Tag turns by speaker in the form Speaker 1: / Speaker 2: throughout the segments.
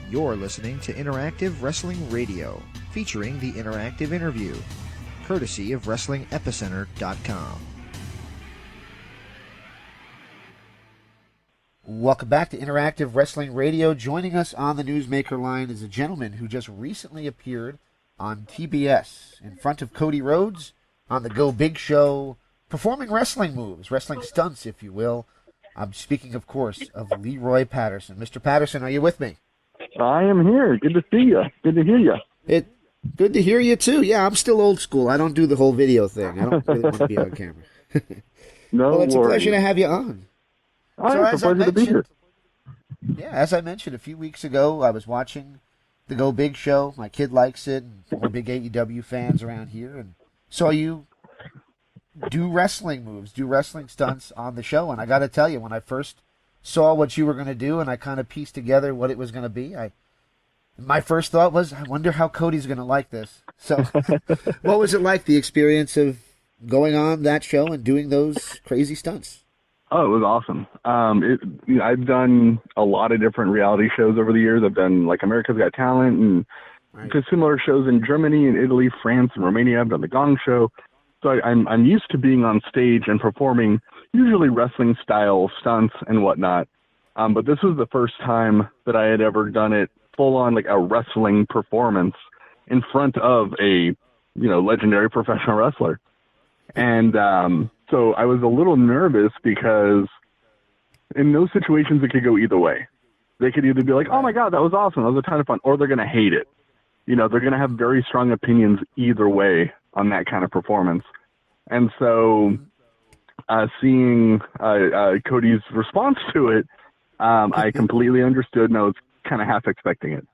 Speaker 1: You're listening to Interactive Wrestling Radio, featuring the Interactive Interview, courtesy of WrestlingEpicenter.com. Welcome back to Interactive Wrestling Radio. Joining us on the Newsmaker line is a gentleman who just recently appeared on TBS in front of Cody Rhodes on the Go Big Show, performing wrestling moves, wrestling stunts, if you will. I'm speaking, of course, of Leroy Patterson. Mr. Patterson, are you with me?
Speaker 2: I am here. Good to see you. Good to hear you.
Speaker 1: Good to hear you, too. Yeah, I'm still old school. I don't do the whole video thing. I don't really want to be on camera.
Speaker 2: No
Speaker 1: it's
Speaker 2: worries.
Speaker 1: a pleasure to have you on.
Speaker 2: It's a pleasure to be here.
Speaker 1: Yeah, as I mentioned a few weeks ago, I was watching the Go Big Show. My kid likes it, and we're big AEW fans around here, and saw you do wrestling moves, do wrestling stunts on the show. And I got to tell you, when I first saw what you were going to do and I kind of pieced together what it was going to be, my first thought was, I wonder how Cody's going to like this. So what was it like, the experience of going on that show and doing those crazy stunts?
Speaker 2: Oh, it was awesome. I've done a lot of different reality shows over the years. I've done like America's Got Talent and similar shows in Germany and Italy, France, and Romania. I've done the Gong Show. So I'm used to being on stage and performing usually wrestling style stunts and whatnot. But this was the first time that I had ever done it full on, like a wrestling performance in front of a, legendary professional wrestler. And so I was a little nervous because in those situations it could go either way. They could either be like, oh my God, that was awesome, that was a ton of fun, or they're going to hate it. They're going to have very strong opinions either way on that kind of performance. And so seeing Cody's response to it, I completely understood, and I was kind of half expecting it.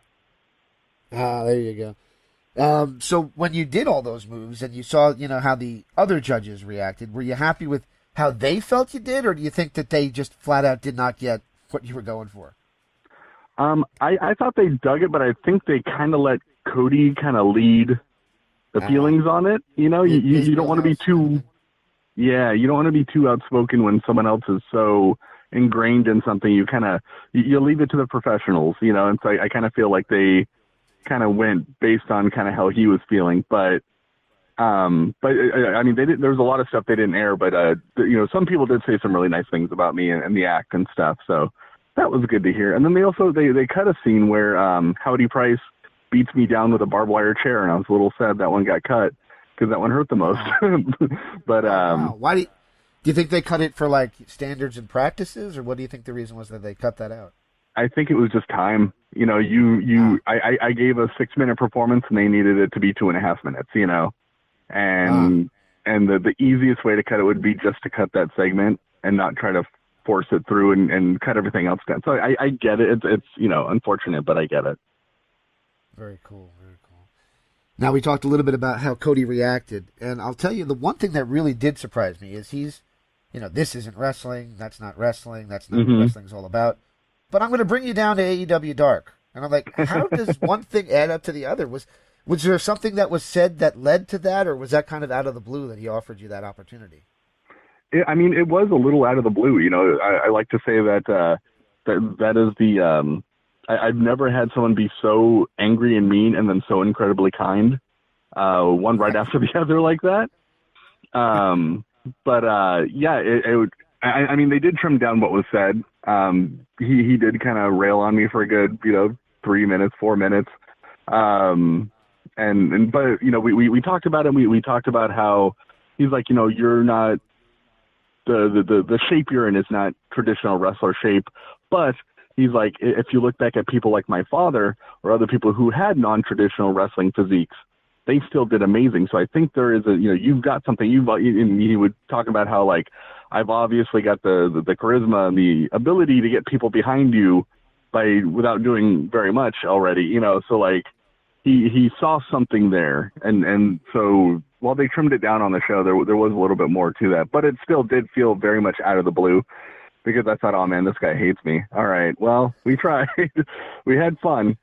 Speaker 1: There you go. So when you did all those moves and you saw, how the other judges reacted, were you happy with how they felt you did, or do you think that they just flat out did not get what you were going for?
Speaker 2: I thought they dug it, but I think they kind of let Cody kind of lead the feelings on it. You don't want to be too, you don't want to be too outspoken when someone else is so ingrained in something. You leave it to the professionals, and so I kind of feel like they kind of went based on kind of how he was feeling. But I mean, there was a lot of stuff they didn't air, but some people did say some really nice things about me and the act and stuff. So that was good to hear. And then they cut a scene where Howdy Price beats me down with a barbed wire chair, and I was a little sad that one got cut because that one hurt the most. But
Speaker 1: why do you think they cut it for like standards and practices, or what do you think the reason was that they cut that out?
Speaker 2: I think it was just time. I gave a 6-minute performance and they needed it to be 2.5 minutes, and the easiest way to cut it would be just to cut that segment and not try to force it through and cut everything else down. So I get it. It's unfortunate, but I get it.
Speaker 1: Very cool. Very cool. Now we talked a little bit about how Cody reacted, and I'll tell you the one thing that really did surprise me is he's, this isn't wrestling. That's not wrestling. That's not what wrestling's all about. But I'm going to bring you down to AEW Dark. And I'm like, how does one thing add up to the other? Was there something that was said that led to that, or was that kind of out of the blue that he offered you that opportunity?
Speaker 2: It was a little out of the blue. I like to say that that is the I've never had someone be so angry and mean and then so incredibly kind, one right after the other like that. They did trim down what was said. He did kind of rail on me for a good, 3 minutes, 4 minutes. But we talked about it. We talked about how he's like, you're not, the shape you're in is not traditional wrestler shape, but he's like, if you look back at people like my father or other people who had non-traditional wrestling physiques, they still did amazing. So I think there is you've got something. And he would talk about how, like, I've obviously got the charisma and the ability to get people behind you without doing very much already, so like he saw something there. And so while they trimmed it down on the show, there was a little bit more to that, but it still did feel very much out of the blue. Because I thought, oh man, this guy hates me. All right, well, we tried. We had fun.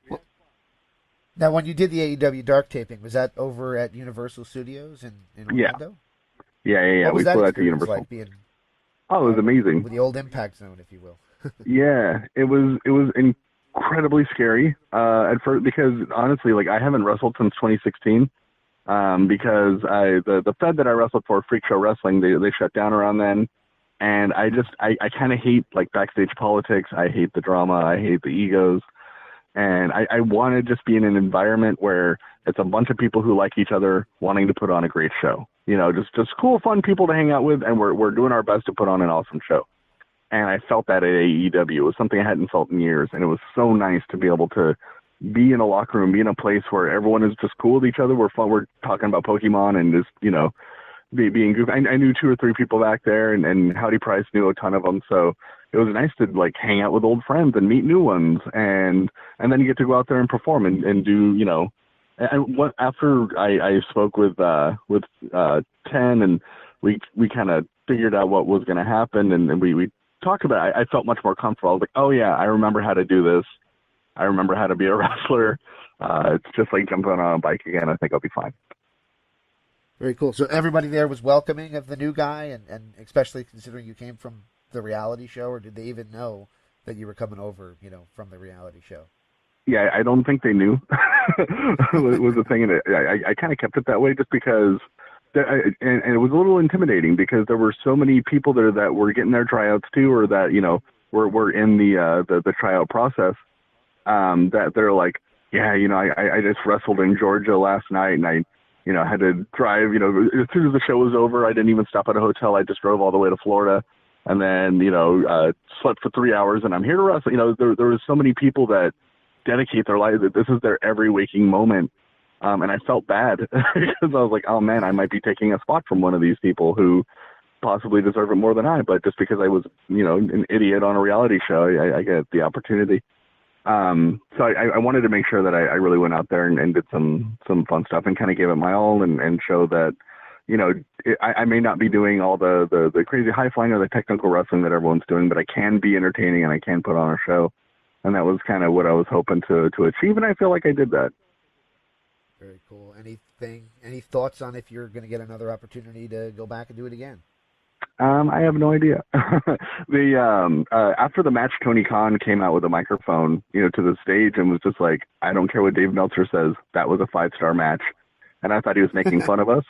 Speaker 1: Now, when you did the AEW Dark taping, was that over at Universal Studios in Orlando?
Speaker 2: Yeah.
Speaker 1: What was
Speaker 2: we
Speaker 1: that
Speaker 2: flew out to
Speaker 1: experience
Speaker 2: Universal.
Speaker 1: like being?
Speaker 2: Oh, it was amazing.
Speaker 1: With the old Impact Zone, if you will.
Speaker 2: Yeah, it was incredibly scary at first, because honestly, like, I haven't wrestled since 2016. Because the Fed that I wrestled for, Freak Show Wrestling, they shut down around then. And I kind of hate, like, backstage politics. I hate the drama. I hate the egos. And I want to just be in an environment where it's a bunch of people who like each other wanting to put on a great show. You know, just cool, fun people to hang out with, and we're doing our best to put on an awesome show. And I felt that at AEW. It was something I hadn't felt in years, and it was so nice to be able to be in a locker room, be in a place where everyone is just cool with each other. We're fun. We're talking about Pokemon and just, you know, being goofy. I knew 2 or 3 people back there, and Howdy Price knew a ton of them. So it was nice to, like, hang out with old friends and meet new ones, and then you get to go out there and perform and do, you know. And what after I spoke with 10, and we kind of figured out what was going to happen, and we talked about it, I felt much more comfortable. I was like, oh yeah, I remember how to do this. I remember how to be a wrestler. It's just like jumping on a bike again. I think I'll be fine.
Speaker 1: Very cool. So everybody there was welcoming of the new guy, and especially considering you came from the reality show, or did they even know that you were coming over, you know, from the reality show?
Speaker 2: Yeah, I don't think they knew. It was the thing, and I kind of kept it that way just because, and it was a little intimidating because there were so many people there that were getting their tryouts too, or that, you know, were in the tryout process. That they're like, yeah, you know, I just wrestled in Georgia last night, and I, you know, had to drive, you know, as soon as the show was over, I didn't even stop at a hotel. I just drove all the way to Florida, and then, you know, slept for 3 hours, and I'm here to wrestle. You know, there was so many people that dedicate their life, that this is their every waking moment. And I felt bad because I was like, oh man, I might be taking a spot from one of these people who possibly deserve it more than I, but just because I was, you know, an idiot on a reality show, I get the opportunity. So I wanted to make sure that I really went out there and did some fun stuff and kind of gave it my all and show that, you know, I may not be doing all the crazy high flying or the technical wrestling that everyone's doing, but I can be entertaining and I can put on a show. And that was kind of what I was hoping to achieve, and I feel like I did that.
Speaker 1: Very cool. Any thoughts on if you're going to get another opportunity to go back and do it again?
Speaker 2: I have no idea. After the match, Tony Khan came out with a microphone, you know, to the stage and was just like, I don't care what Dave Meltzer says. That was a 5-star match. And I thought he was making fun of us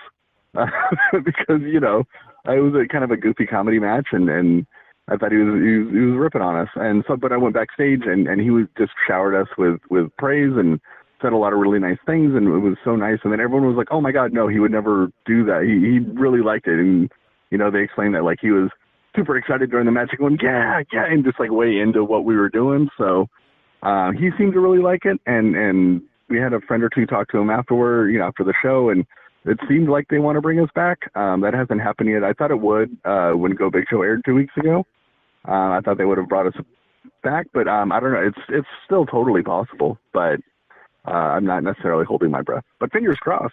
Speaker 2: because, you know, it was a kind of a goofy comedy match, and I thought he was ripping on us. And so, but I went backstage and he was just showered us with praise and said a lot of really nice things, and it was so nice. And then everyone was like, oh my God, no, he would never do that. He really liked it. And, you know, they explained that, like, he was super excited during the match, going, yeah, and just like way into what we were doing. So he seemed to really like it. And we had a friend or two talk to him afterward, you know, after the show, and it seemed like they want to bring us back. That hasn't happened yet. I thought it would when Go Big Show aired 2 weeks ago. I thought they would have brought us back, but I don't know. It's still totally possible, but I'm not necessarily holding my breath. But fingers crossed.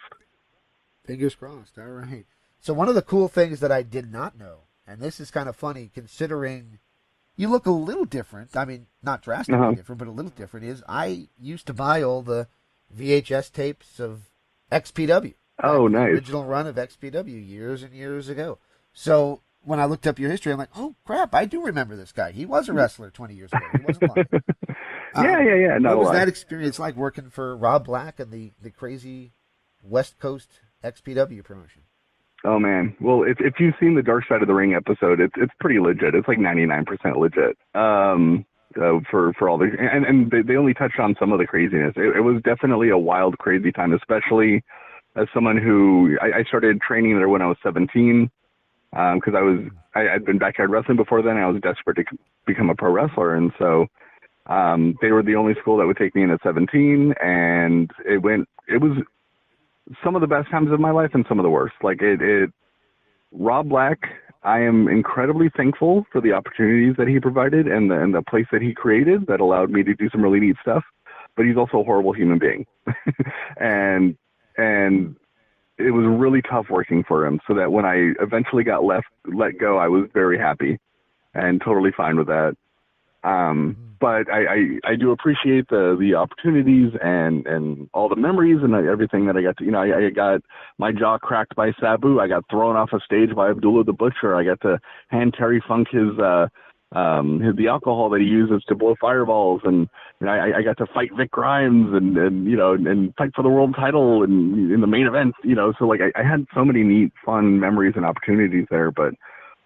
Speaker 1: Fingers crossed. All right. So one of the cool things that I did not know, and this is kind of funny considering you look a little different. I mean, not drastically different, but a little different, is I used to buy all the VHS tapes of XPW.
Speaker 2: Oh, nice.
Speaker 1: The original run of XPW years and years ago. So when I looked up your history, I'm like, oh, crap, I do remember this guy. He was a wrestler 20 years ago. He wasn't lying.
Speaker 2: Yeah.
Speaker 1: What was that experience like working for Rob Black and the crazy West Coast XPW promotion?
Speaker 2: Oh, man. Well, if you've seen the Dark Side of the Ring episode, it's pretty legit. It's like 99% legit. For all the and they only touched on some of the craziness. It was definitely a wild, crazy time, especially as someone who I started training there when I was 17, because I'd been backyard wrestling before then. And I was desperate to become a pro wrestler, and so they were the only school that would take me in at 17, and it was some of the best times of my life and some of the worst. Like Rob Black, I am incredibly thankful for the opportunities that he provided and the place that he created that allowed me to do some really neat stuff. But he's also a horrible human being, and it was really tough working for him. So that when I eventually got let go, I was very happy and totally fine with that. But I do appreciate the opportunities and all the memories and everything that I got to, you know, I got my jaw cracked by Sabu. I got thrown off a stage by Abdullah the Butcher. I got to hand Terry Funk his the alcohol that he uses to blow fireballs, and I got to fight Vic Grimes and fight for the world title and in the main event, so like I had so many neat, fun memories and opportunities there, but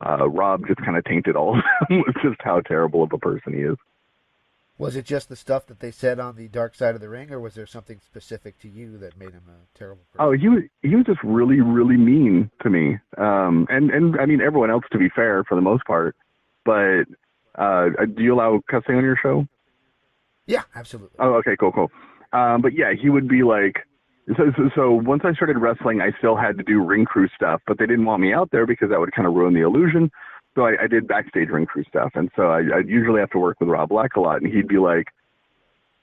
Speaker 2: Rob just kind of tainted all of them with just how terrible of a person he is.
Speaker 1: Was it just the stuff that they said on the Dark Side of the Ring, or was there something specific to you that made him a terrible person?
Speaker 2: Oh, he was just really, really mean to me. And I mean, everyone else, to be fair, for the most part. But do you allow cussing on your show?
Speaker 1: Yeah, absolutely.
Speaker 2: Oh, okay, cool. But yeah, he would be like, so once I started wrestling, I still had to do ring crew stuff, but they didn't want me out there because that would kind of ruin the illusion. So I did backstage ring crew stuff. And so I'd usually have to work with Rob Black a lot. And he'd be like,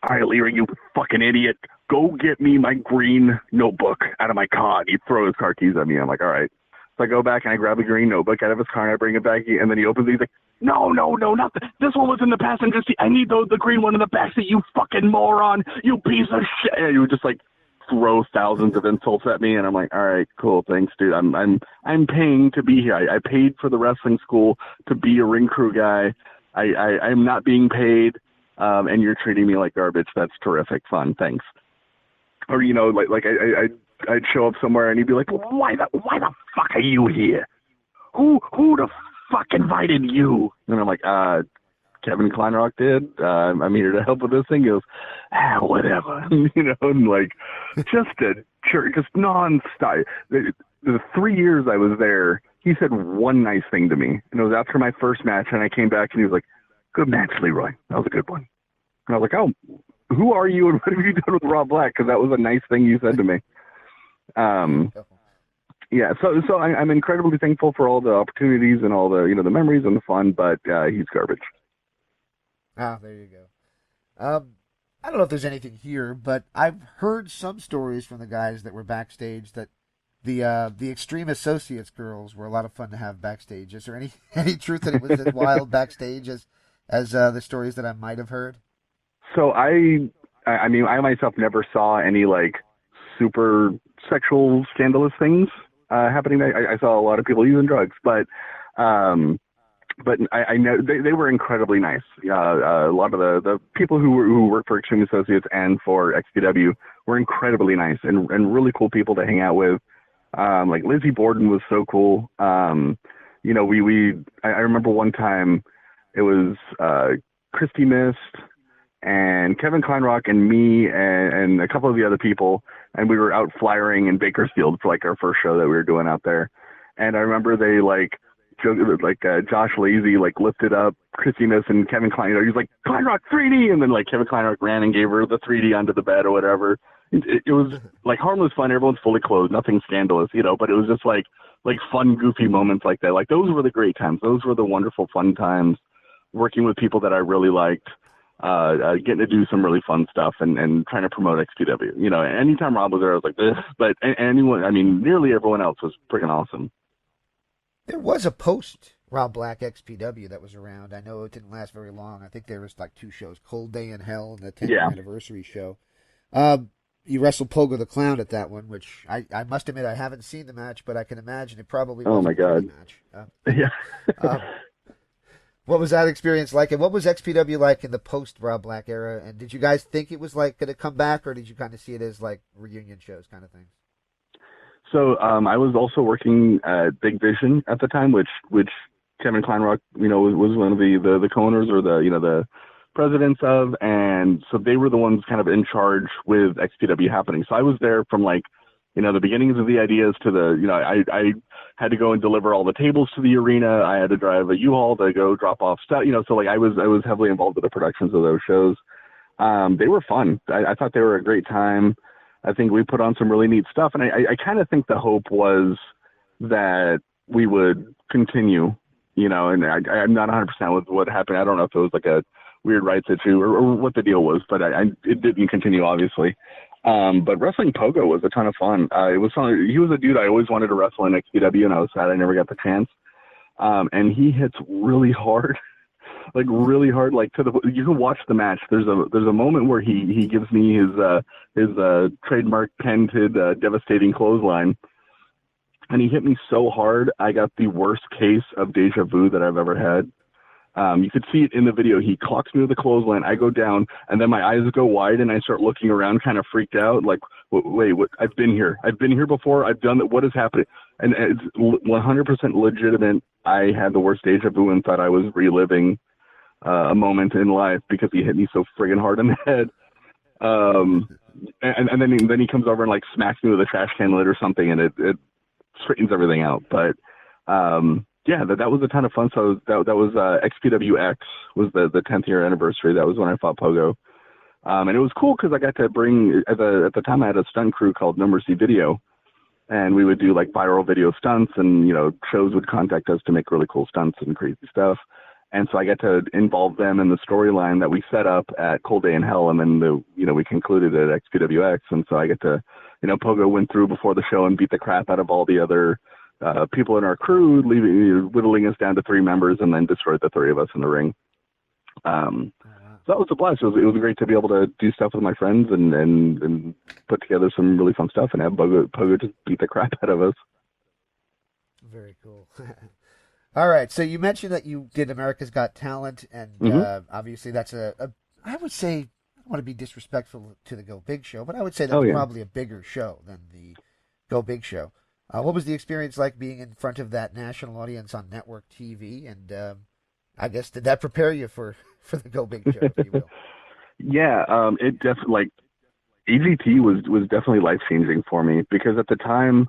Speaker 2: all right, Leroy, you fucking idiot. Go get me my green notebook out of my car. He'd throw his car keys at me. I'm like, all right. So I go back and I grab a green notebook out of his car and I bring it back. And then he opens it. He's like, no, not this one was in the passenger seat. I need the green one in the back seat, you fucking moron. You piece of shit. And he would just like throw thousands of insults at me, and I'm like, all right, cool, thanks, dude. I'm paying to be here. I paid for the wrestling school to be a ring crew guy. I'm not being paid, and you're treating me like garbage. That's terrific, fun, thanks. Or I'd show up somewhere and he'd be like, why the fuck are you here? Who the fuck invited you? And I'm like, Kevin Kleinrock did. I'm here to help with this thing. He goes, whatever. And like, just non-stop. The 3 years I was there, he said one nice thing to me. And it was after my first match, and I came back, and he was like, good match, Leroy. That was a good one. And I was like, oh, who are you, and what have you done with Rob Black? Because that was a nice thing you said to me. Yeah, so I'm incredibly thankful for all the opportunities and all the, the memories and the fun, but he's garbage.
Speaker 1: Ah, there you go. I don't know if there's anything here, but I've heard some stories from the guys that were backstage that the Extreme Associates girls were a lot of fun to have backstage. Is there any truth that it was as wild backstage as the stories that I might have heard?
Speaker 2: So I mean, I myself never saw any like super sexual scandalous things happening. I saw a lot of people using drugs, but I know they were incredibly nice. A lot of the people who work for Extreme Associates and for XPW were incredibly nice and really cool people to hang out with. Like Lizzie Borden was so cool. I remember one time it was Christy Mist and Kevin Kleinrock and me and a couple of the other people, and we were out flyering in Bakersfield for like our first show that we were doing out there. And I remember they Josh Lazy lifted up Christy Mist and Kevin Kleinrock. He was like, Kleinrock 3D, and then like Kevin Kleinrock ran and gave her the 3D onto the bed or whatever. It was like harmless fun. Everyone's fully clothed, nothing scandalous, but it was just like fun, goofy moments like that. Like those were the great times. Those were the wonderful, fun times working with people that I really liked. Getting to do some really fun stuff and trying to promote XPW. Anytime Rob was there, I was like, this. But nearly everyone else was freaking awesome.
Speaker 1: There was a post Rob Black XPW that was around. I know it didn't last very long. I think there was like 2 shows, Cold Day in Hell and the 10th anniversary show. You wrestled Pogo the Clown at that one, which I must admit I haven't seen the match, but I can imagine it probably was a good match. What was that experience like, and what was XPW like in the post Rob Black era? And did you guys think it was like going to come back, or did you kind of see it as like reunion shows kind of things?
Speaker 2: So I was also working at Big Vision at the time, which Kevin Kleinrock, was one of the co-owners or the presidents of, and so they were the ones kind of in charge with XPW happening. So I was there from the beginnings of the ideas to I had to go and deliver all the tables to the arena. I had to drive a U-Haul to go drop off stuff, so I was heavily involved with the productions of those shows. They were fun. I thought they were a great time. I think we put on some really neat stuff, and I kind of think the hope was that we would continue, and I'm not 100% with what happened. I don't know if it was like a weird rights issue or what the deal was, but it didn't continue, obviously. But wrestling Pogo was a ton of fun. He was a dude I always wanted to wrestle in XPW, and I was sad I never got the chance. And he hits really hard. Really hard, you can watch the match. There's a moment where he gives me his trademark patented devastating clothesline, and he hit me so hard I got the worst case of deja vu that I've ever had. You could see it in the video. He clocks me with a clothesline. I go down, and then my eyes go wide, and I start looking around, kind of freaked out, like, wait, what? I've been here. I've been here before. I've done it. What is happening? And it's 100% legitimate. I had the worst deja vu and thought I was reliving a moment in life because he hit me so friggin' hard in the head. And then he comes over and like smacks me with a trash can lid or something, and it straightens everything out. But yeah, that was a ton of fun. So that was XPW X was the 10th year anniversary. That was when I fought Pogo, and it was cool because I got to bring at the time I had a stunt crew called No Mercy Video, and we would do like viral video stunts, and shows would contact us to make really cool stunts and crazy stuff. And so I got to involve them in the storyline that we set up at Cold Day in Hell, and then we concluded at XPWX. And so I get to, Pogo went through before the show and beat the crap out of all the other people in our crew, whittling us down to 3 members, and then destroyed the 3 of us in the ring. So that was a blast. It was great to be able to do stuff with my friends and put together some really fun stuff and have Pogo just beat the crap out of us.
Speaker 1: Very cool. All right, so you mentioned that you did America's Got Talent, and obviously that's I would say, I don't want to be disrespectful to the Go Big Show, but I would say that's probably a bigger show than the Go Big Show. What was the experience like being in front of that national audience on network TV, and I guess did that prepare you for the Go Big Show, if you will?
Speaker 2: Yeah, it definitely, AGT was definitely life-changing for me, because at the time,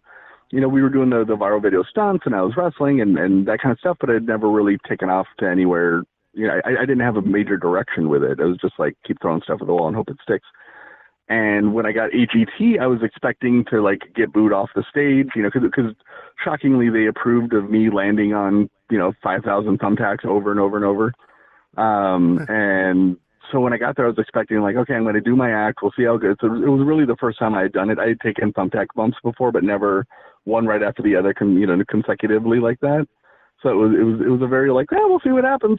Speaker 2: we were doing the viral video stunts, and I was wrestling and that kind of stuff, but it had never really taken off to anywhere. I didn't have a major direction with it. It was just like, keep throwing stuff at the wall and hope it sticks. And when I got AGT, I was expecting to like get booed off the stage, because shockingly they approved of me landing on, 5,000 thumbtacks over and over and over. And so when I got there, I was expecting like, okay, I'm going to do my act. We'll see how good. So it was really the first time I had done it. I had taken thumbtack bumps before, but never one right after the other, consecutively like that. So it was a very like, we'll see what happens.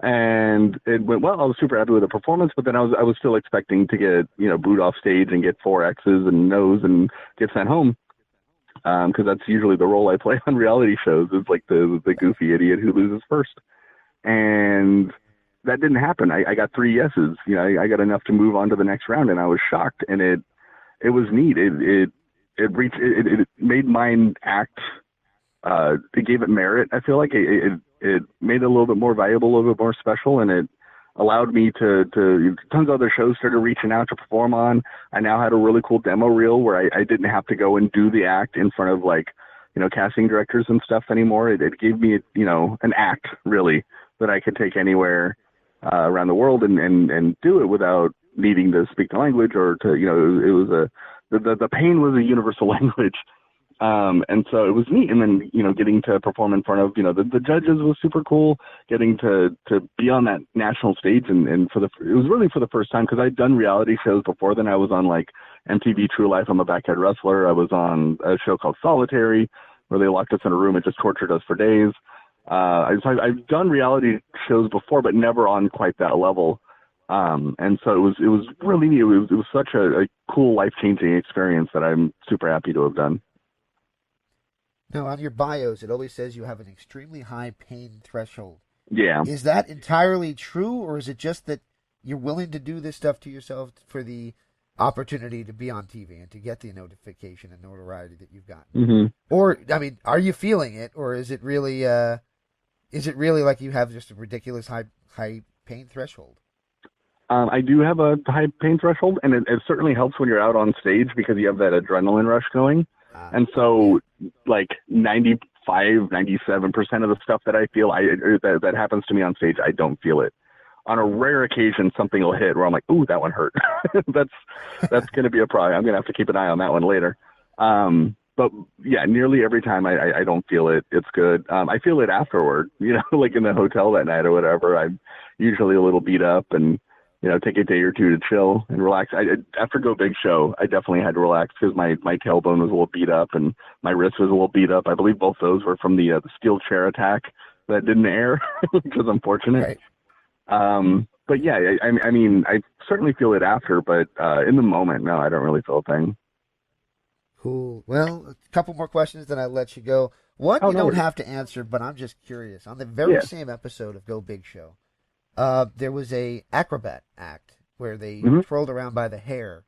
Speaker 2: And it went well. I was super happy with the performance, but then I was still expecting to get, booed off stage and get 4 X's and no's and get sent home. Cause that's usually the role I play on reality shows, is like the goofy idiot who loses first. And that didn't happen. I got 3 yeses. I got enough to move on to the next round, and I was shocked. And it was neat. It made my act. It gave it merit. I feel like it made it a little bit more valuable, a little bit more special, and it allowed me to tons of other shows started reaching out to perform on. I now had a really cool demo reel where I didn't have to go and do the act in front of like, casting directors and stuff anymore. It gave me, an act really that I could take anywhere around the world and do it without needing to speak the language or to, it was the pain was a universal language. And so it was neat. And then, getting to perform in front of, the judges was super cool. Getting to be on that national stage and it was really for the first time, because I'd done reality shows before then. I was on like MTV True Life. I'm a Backhead Wrestler. I was on a show called Solitary, where they locked us in a room and just tortured us for days. I've done reality shows before, but never on quite that level. And so it was really neat. It was such a cool, life-changing experience that I'm super happy to have done.
Speaker 1: Now, on your bios, it always says you have an extremely high pain threshold.
Speaker 2: Yeah.
Speaker 1: Is that entirely true, or is it just that you're willing to do this stuff to yourself for the opportunity to be on TV and to get the notification and notoriety that you've gotten?
Speaker 2: Mm-hmm.
Speaker 1: Or, I mean, are you feeling it, or is it really like you have just a ridiculous high pain threshold?
Speaker 2: I do have a high pain threshold, and it certainly helps when you're out on stage because you have that adrenaline rush going. And so like 95, 97% of the stuff that I feel that happens to me on stage, I don't feel it. On a rare occasion, something will hit where I'm like, ooh, that one hurt. That's going to be a problem. I'm going to have to keep an eye on that one later. But yeah, nearly every time I don't feel it. It's good. I feel it afterward, like in the hotel that night or whatever. I'm usually a little beat up and, take a day or two to chill and relax. After Go Big Show, I definitely had to relax because my tailbone was a little beat up and my wrist was a little beat up. I believe both those were from the steel chair attack that didn't air, which was unfortunate. Right. But yeah, I mean, I certainly feel it after, but in the moment, no, I don't really feel a thing.
Speaker 1: Cool. Well, a couple more questions, then I'll let you go. One
Speaker 2: Oh,
Speaker 1: you
Speaker 2: no
Speaker 1: don't
Speaker 2: worries.
Speaker 1: have to answer, but I'm just curious. On the very same episode of Go Big Show, there was a acrobat act where they twirled around by the hair.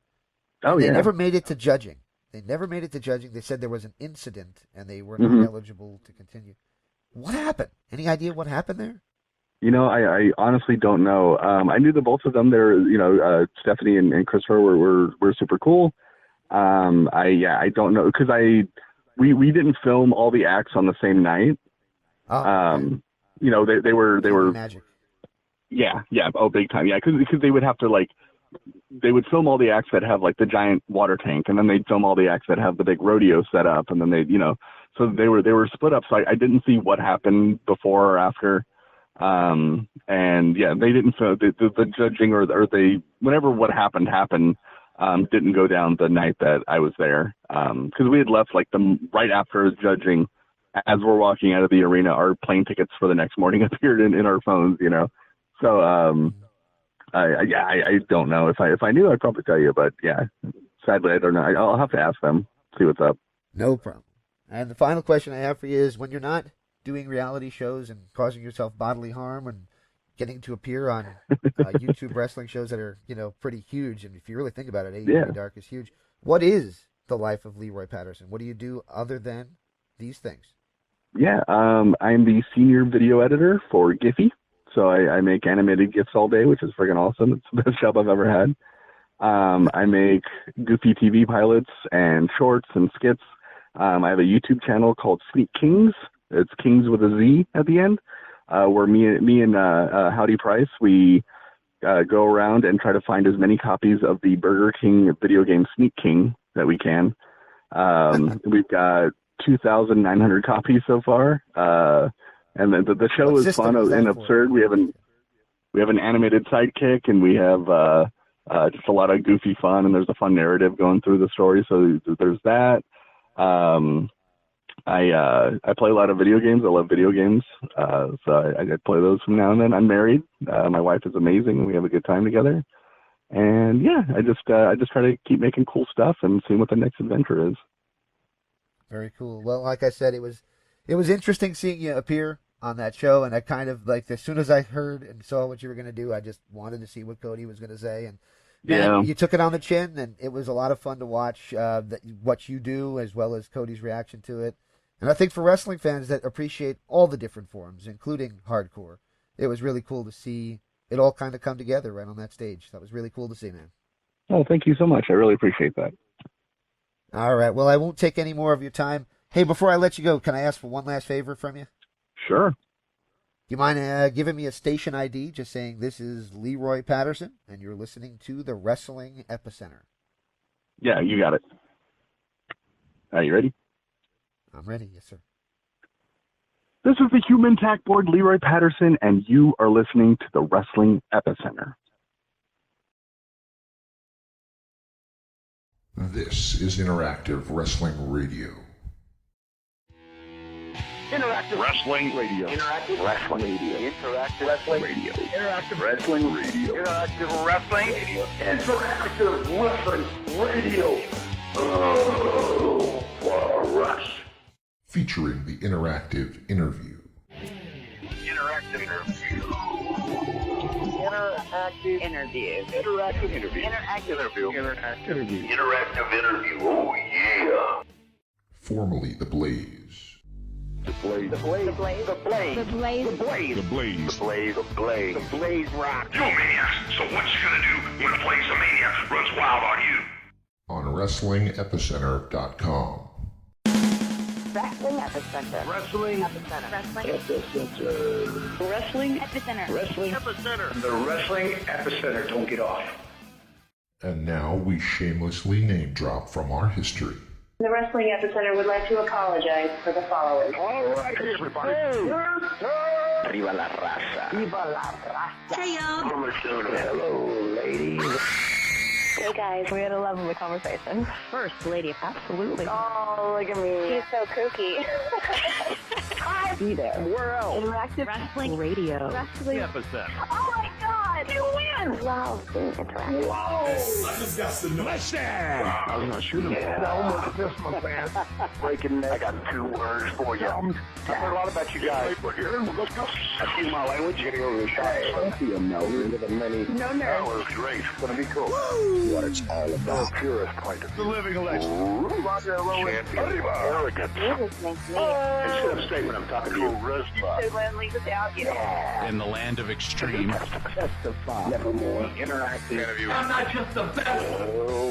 Speaker 2: Oh,
Speaker 1: and they
Speaker 2: yeah.
Speaker 1: never made it to judging. They said there was an incident and they were not eligible to continue. What happened? Any idea what happened there?
Speaker 2: You know, I honestly don't know. I knew that both of them, Stephanie and Christopher were super cool. I don't know because we didn't film all the acts on the same night.
Speaker 1: Oh, okay.
Speaker 2: You know, they were
Speaker 1: magic.
Speaker 2: Yeah, oh, big time. Yeah, because they would have to they would film all the acts that have like the giant water tank, and then they'd film all the acts that have the big rodeo set up, and then so they were split up. So I didn't see what happened before or after. And yeah, they didn't. So the judging or whenever what happened didn't go down the night that I was there. Because we had left right after judging. As we're walking out of the arena, our plane tickets for the next morning appeared in our phones. So I don't know. If I knew, I'd probably tell you. But yeah, sadly, I don't know. I'll have to ask them, see what's up.
Speaker 1: No problem. And the final question I have for you is: when you're not doing reality shows and causing yourself bodily harm and getting to appear on YouTube wrestling shows that are pretty huge, and if you really think about it, AEW Dark is huge. What is the life of Leroy Patterson? What do you do other than these things?
Speaker 2: Yeah, I'm the senior video editor for Giphy. So I make animated GIFs all day, which is friggin' awesome. It's the best job I've ever had. I make goofy TV pilots and shorts and skits. I have a YouTube channel called Sneak Kings. It's Kings with a Z at the end, where me and Howdy Price, we go around and try to find as many copies of the Burger King video game Sneak King that we can. We've got 2,900 copies so far. And the show is fun and absurd. We have an animated sidekick, and we have just a lot of goofy fun, and there's a fun narrative going through the story. So there's that. I play a lot of video games. I love video games. So I play those from now and then. I'm married. My wife is amazing, and we have a good time together. And yeah, I just try to keep making cool stuff and seeing what the next adventure is.
Speaker 1: Very cool. Well, like I said, it was interesting seeing you appear on that show, and I kind of as soon as I heard and saw what you were going to do, I just wanted to see what Cody was going to say, and you took it on the chin, and it was a lot of fun to watch what you do as well as Cody's reaction to it. And I think for wrestling fans that appreciate all the different forms, including hardcore, it was really cool to see it all kind of come together right on that stage. That was really cool to see, man.
Speaker 2: Oh, thank you so much. I really appreciate that.
Speaker 1: All right. Well, I won't take any more of your time. Hey, before I let you go, can I ask for one last favor from you?
Speaker 2: Sure.
Speaker 1: You mind giving me a station ID, just saying this is Leroy Patterson, and you're listening to the Wrestling Epicenter?
Speaker 2: Yeah, you got it. Are you ready?
Speaker 1: I'm ready, yes, sir.
Speaker 2: This is the Human Tack Board, Leroy Patterson, and you are listening to the Wrestling Epicenter.
Speaker 3: This is Interactive Wrestling Radio.
Speaker 4: Interactive Wrestling Radio. Interactive Wrestling Radio. Interactive Wrestling Radio. Interactive Wrestling Radio. Interactive Wrestling Radio. Interactive Wrestling Radio. Oh, for us.
Speaker 3: Featuring the interactive interview.
Speaker 4: Interactive interview. Interactive interview. Interactive interview. Interactive interview. Interactive interview. Interactive interview. Oh yeah.
Speaker 3: Formerly The Blaze.
Speaker 4: The Blaze. The Blaze. The Blaze. The Blaze. The Blaze. The Blaze. The Blaze. The Blaze. The Blaze. The Blaze rock.
Speaker 5: Yo, Mania, so what you gonna do when the Blaze of Mania runs wild on you?
Speaker 3: On WrestlingEpicenter.com.
Speaker 6: Wrestling Epicenter.
Speaker 4: Wrestling
Speaker 6: Epicenter. Wrestling
Speaker 4: Epicenter.
Speaker 6: Wrestling Epicenter.
Speaker 4: Wrestling Epicenter. The Wrestling Epicenter. Don't get off.
Speaker 3: And now we shamelessly name drop from our history.
Speaker 7: The Wrestling Epicenter would like to apologize for the following.
Speaker 4: All right, everybody. Viva la raza. Viva la raza.
Speaker 6: Hey, yo.
Speaker 4: Hello, ladies.
Speaker 7: Hey guys,
Speaker 6: We had a lovely conversation.
Speaker 7: first lady.
Speaker 6: Absolutely.
Speaker 7: Oh, look at me. She's so kooky.
Speaker 6: Be there.
Speaker 4: Where else?
Speaker 6: Interactive Wrestling Radio.
Speaker 7: Wrestling.
Speaker 4: Epicenter.
Speaker 7: Oh my god.
Speaker 6: what? You win! Love being interactive.
Speaker 4: I was not shooting. I almost missed my pants. Breaking neck. I got 2 words for you. I've heard a lot about you guys. Let's go. Excuse my language. You're going to go to the shop. No nerves. That was great. It's going to be cool. Woo! What it's all about. The purest point of view. The living legend. Champion. Arrogant.
Speaker 6: You're listening to me.
Speaker 4: Instead of statement, I'm talking to you.
Speaker 6: Charisma. Without you.
Speaker 8: In the land of extreme.
Speaker 4: Testify. Nevermore. Interactive. Interview. I'm not just the best.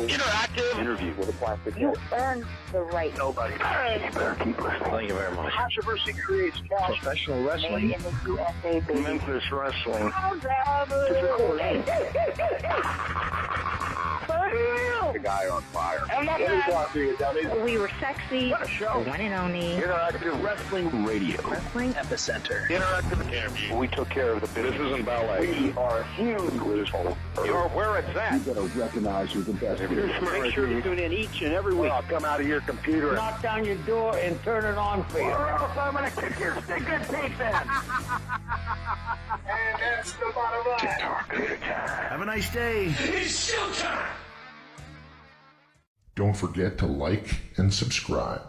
Speaker 4: Interactive. Interview with a plastic.
Speaker 6: You earned the right.
Speaker 4: Nobody. You better keep listening. Thank you very much. Controversy creates cash. Professional wrestling.
Speaker 6: Made in the USA, baby.
Speaker 4: Memphis wrestling. The guy on fire.
Speaker 6: We were sexy.
Speaker 4: What a show.
Speaker 6: The one and only.
Speaker 4: Interactive Wrestling Radio.
Speaker 6: Wrestling
Speaker 8: Epicenter.
Speaker 4: Interactive interview. We took care of the business. This isn't ballet. We are huge with this whole. You're where it's at. You better recognize who's the best. Make sure to tune in each and every week. I'll come out of your computer. Knock down your door and turn it on for you. Or else I'm going to kick your stinking teeth in. And that's the bottom line.
Speaker 8: Have a nice day.
Speaker 3: Don't forget to like and subscribe.